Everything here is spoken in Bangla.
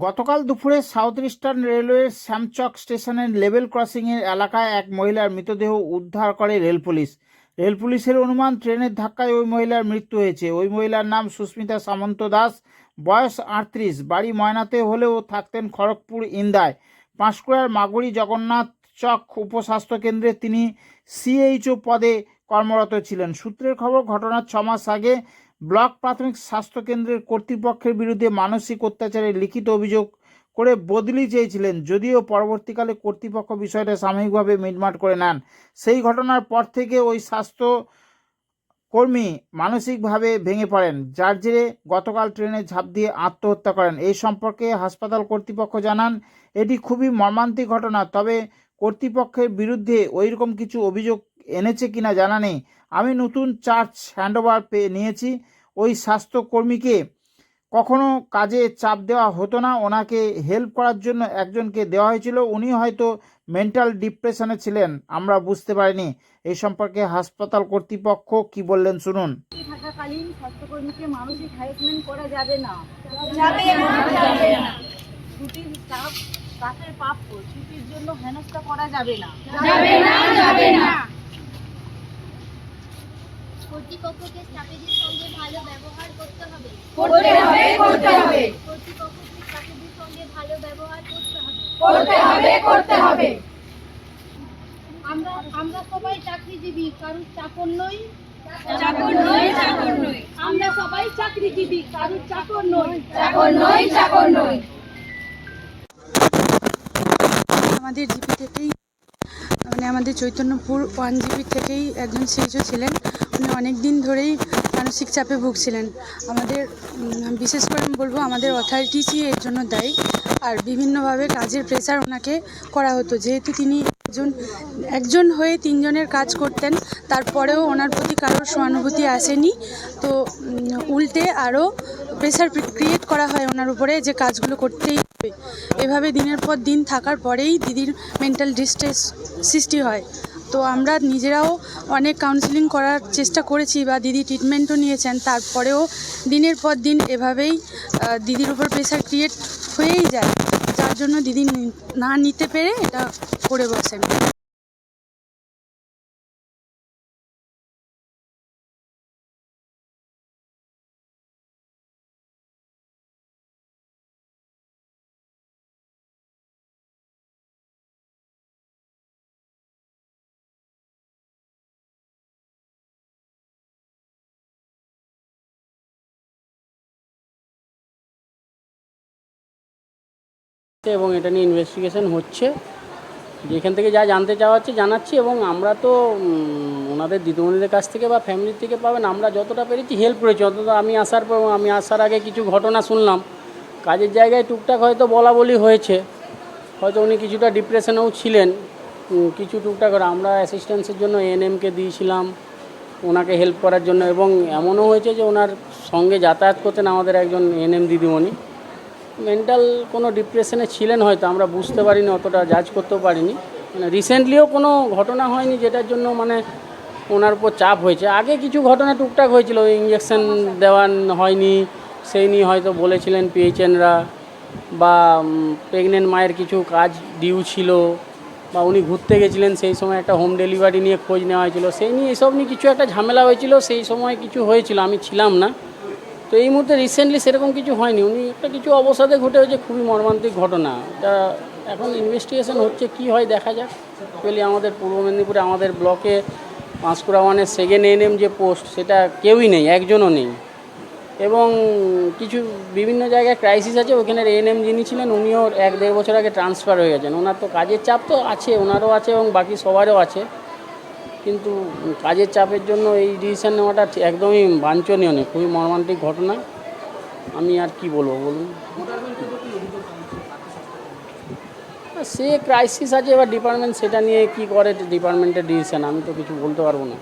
গতকাল দুপুরে সাউথ ইস্টার্ন রেলওয়ের শ্যামচক স্টেশনের লেভেল ক্রসিংয়ের এলাকায় এক মহিলার মৃতদেহ উদ্ধার করে রেল পুলিশ। রেল পুলিশের অনুমান ট্রেনের ধাক্কায় ওই মহিলার মৃত্যু হয়েছে। ওই মহিলার নাম সুস্মিতা সামন্ত দাস, বয়স 38, বাড়ি ময়নাতে হলেও থাকতেন খড়গপুর ইন্দায়। পাঁশকুড়ার মাগুরি জগন্নাথ চক উপস্বাস্থ্য কেন্দ্রে তিনি সিএইচও পদে কর্মরত ছিলেন। সূত্রের খবর, ঘটনার 6 মাস আগে ব্লক প্রাথমিক স্বাস্থ্যকেন্দ্রের কর্তৃপক্ষের বিরুদ্ধে মানসিক অত্যাচারের লিখিত অভিযোগ করে বদলি চেয়েছিলেন, যদিও পরবর্তীকালে কর্তৃপক্ষ বিষয়টা সাময়িকভাবে মিটমাট করে নেন। সেই ঘটনার পর থেকে ওই স্বাস্থ্য কর্মী মানসিকভাবে ভেঙে পড়েন, যার জেরে গতকাল ট্রেনে ঝাঁপ দিয়ে আত্মহত্যা করেন। এই সম্পর্কে হাসপাতাল কর্তৃপক্ষ জানান, এটি খুবই মর্মান্তিক ঘটনা, তবে কর্তৃপক্ষের বিরুদ্ধে ওইরকম কিছু অভিযোগ এনেছে কিনা জানা নেই। আমি নতুন চার্জ হ্যান্ডওভার নিয়েছি। ওই স্বাস্থ্যকর্মীকে কখনো কাজে চাপ দেওয়া হতো না, ওনাকে হেল্প করার জন্য একজনকে দেওয়া হয়েছিল। উনি হয়তো মেন্টাল ডিপ্রেশনে ছিলেন, আমরা বুঝতে পারিনি। এই সম্পর্কে হাসপাতাল কর্তৃপক্ষ কি বললেন শুনুন। থাকাকালীন স্বাস্থ্যকর্মীকে মানসিক হ্যারাসমেন্ট করা যাবে না। ছুটির স্টাফ স্টাফের প্রাপ্য ছুটির জন্য হেনস্থা করা যাবে না। কর্তৃপক্ষকে স্টাফেদের সঙ্গে ভালো ব্যবহার করতে হবে। কর্তৃপক্ষকে স্টাফেদের সঙ্গে ভালো ব্যবহার করতে হবে। আমরা সবাই চাকরিজীবী, কারুর চাকর নই। আমরা সবাই চাকরিজীবী, কারুর চাকর নই। আমাদের জিপি থেকেই আমাদের চৈতন্যপুর 1 জিপি থেকেই একজন সিএইচও ছিলেন। উনি অনেক দিন ধরেই মানসিক চাপে ভুগছিলেন। আমাদের বিশেষ করে আমি বলবো আমাদের অথরিটিসই এর জন্য দায়ী। আর বিভিন্নভাবে কাজের প্রেসার ওনাকে করা হতো, যেহেতু তিনি একজন হয়ে 3 জনের কাজ করতেন, তারপরেও ওনার প্রতি কারোর সহানুভূতি আসেনি। তো উল্টে আরও প্রেসার ক্রিয়েট করা হয় ওনার উপরে, যে কাজগুলো করতেই হবে। এভাবে দিনের পর দিন থাকার পরেই দিদির মেন্টাল ডিস্ট্রেস সৃষ্টি হয়। তো আমরা নিজেরাও অনেক কাউন্সিলিং করার চেষ্টা করেছি বা দিদি ট্রিটমেন্টও নিয়েছেন, তারপরেও দিনের পর দিন এভাবেই দিদির উপর প্রেসার ক্রিয়েট হয়েই যায়, যার জন্য দিদি না নিতে পেরে এটা করে বসেন। এবং এটা নিয়ে ইনভেস্টিগেশন হচ্ছে। যেখান থেকে যা জানতে চাওয়া হচ্ছে জানাচ্ছি, এবং আমরা তো ওনাদের দিদিমণিদের কাছ থেকে বা ফ্যামিলির থেকে পাবেন, আমরা যতটা পেরেছি হেল্প করেছি। অন্তত আমি আসার আগে কিছু ঘটনা শুনলাম, কাজের জায়গায় টুকটাক হয়তো বলা বলি হয়েছে, হয়তো উনি কিছুটা ডিপ্রেশনেও ছিলেন, কিছু টুকটাক করে আমরা অ্যাসিস্ট্যান্সের জন্য এএনএমকে দিয়েছিলাম ওনাকে হেল্প করার জন্য। এবং এমনও হয়েছে যে ওনার সঙ্গে যাতায়াত করতেন আমাদের একজন এএনএম দিদিমণি, মেন্টাল কোনো ডিপ্রেশনে ছিলেন, হয়তো আমরা বুঝতে পারিনি, অতটা জাজ করতেও পারিনি। মানে রিসেন্টলিও কোনো ঘটনা হয়নি যেটার জন্য মানে ওনার উপর চাপ হয়েছে। আগে কিছু ঘটনা টুকটাক হয়েছিল, ইঞ্জেকশন দেওয়া হয়নি সেই নিয়ে হয়তো বলেছিলেন পিএইচএনরা, বা প্রেগনেন্ট মায়ের কিছু কাজ ডিউ ছিল, বা উনি ঘুরতে গেছিলেন সেই সময় একটা হোম ডেলিভারি নিয়ে খোঁজ নেওয়া হয়েছিল, সেই নিয়ে এসব নিয়ে কিছু একটা ঝামেলা হয়েছিল, সেই সময় কিছু হয়েছিল, আমি ছিলাম না। তো এই মুহূর্তে রিসেন্টলি সেরকম কিছু হয়নি, উনি একটা কিছু অবসাদে ঘটে হয়েছে, খুবই মর্মান্তিক ঘটনা। এটা এখন ইনভেস্টিগেশন হচ্ছে, কি হয় দেখা যাক। অ্যাকচুয়ালি আমাদের পূর্ব মেদিনীপুরে আমাদের ব্লকে পাঁশকুড়া 1-এর সেকেন্ড এএনএম যে পোস্ট, সেটা কেউই নেই, একজনও নেই। এবং কিছু বিভিন্ন জায়গায় ক্রাইসিস আছে, ওখানের এএনএম যিনি ছিলেন উনিও 1-1.5 বছর আগে ট্রান্সফার হয়ে গেছেন। ওনার তো কাজের চাপ তো আছে, ওনারও আছে এবং বাকি সবারও আছে, কিন্তু কাজের চাপের জন্য এই ডিসিশন নেওয়াটা একদমই বাঞ্ছনীয় নেই, খুবই মর্মান্তিক ঘটনা। আমি আর কি বলবো বলুন, সে ক্রাইসিস আছে, এবার ডিপার্টমেন্ট সেটা নিয়ে কি করে, ডিপার্টমেন্টের ডিসিশন, আমি তো কিছু বলতে পারবো না।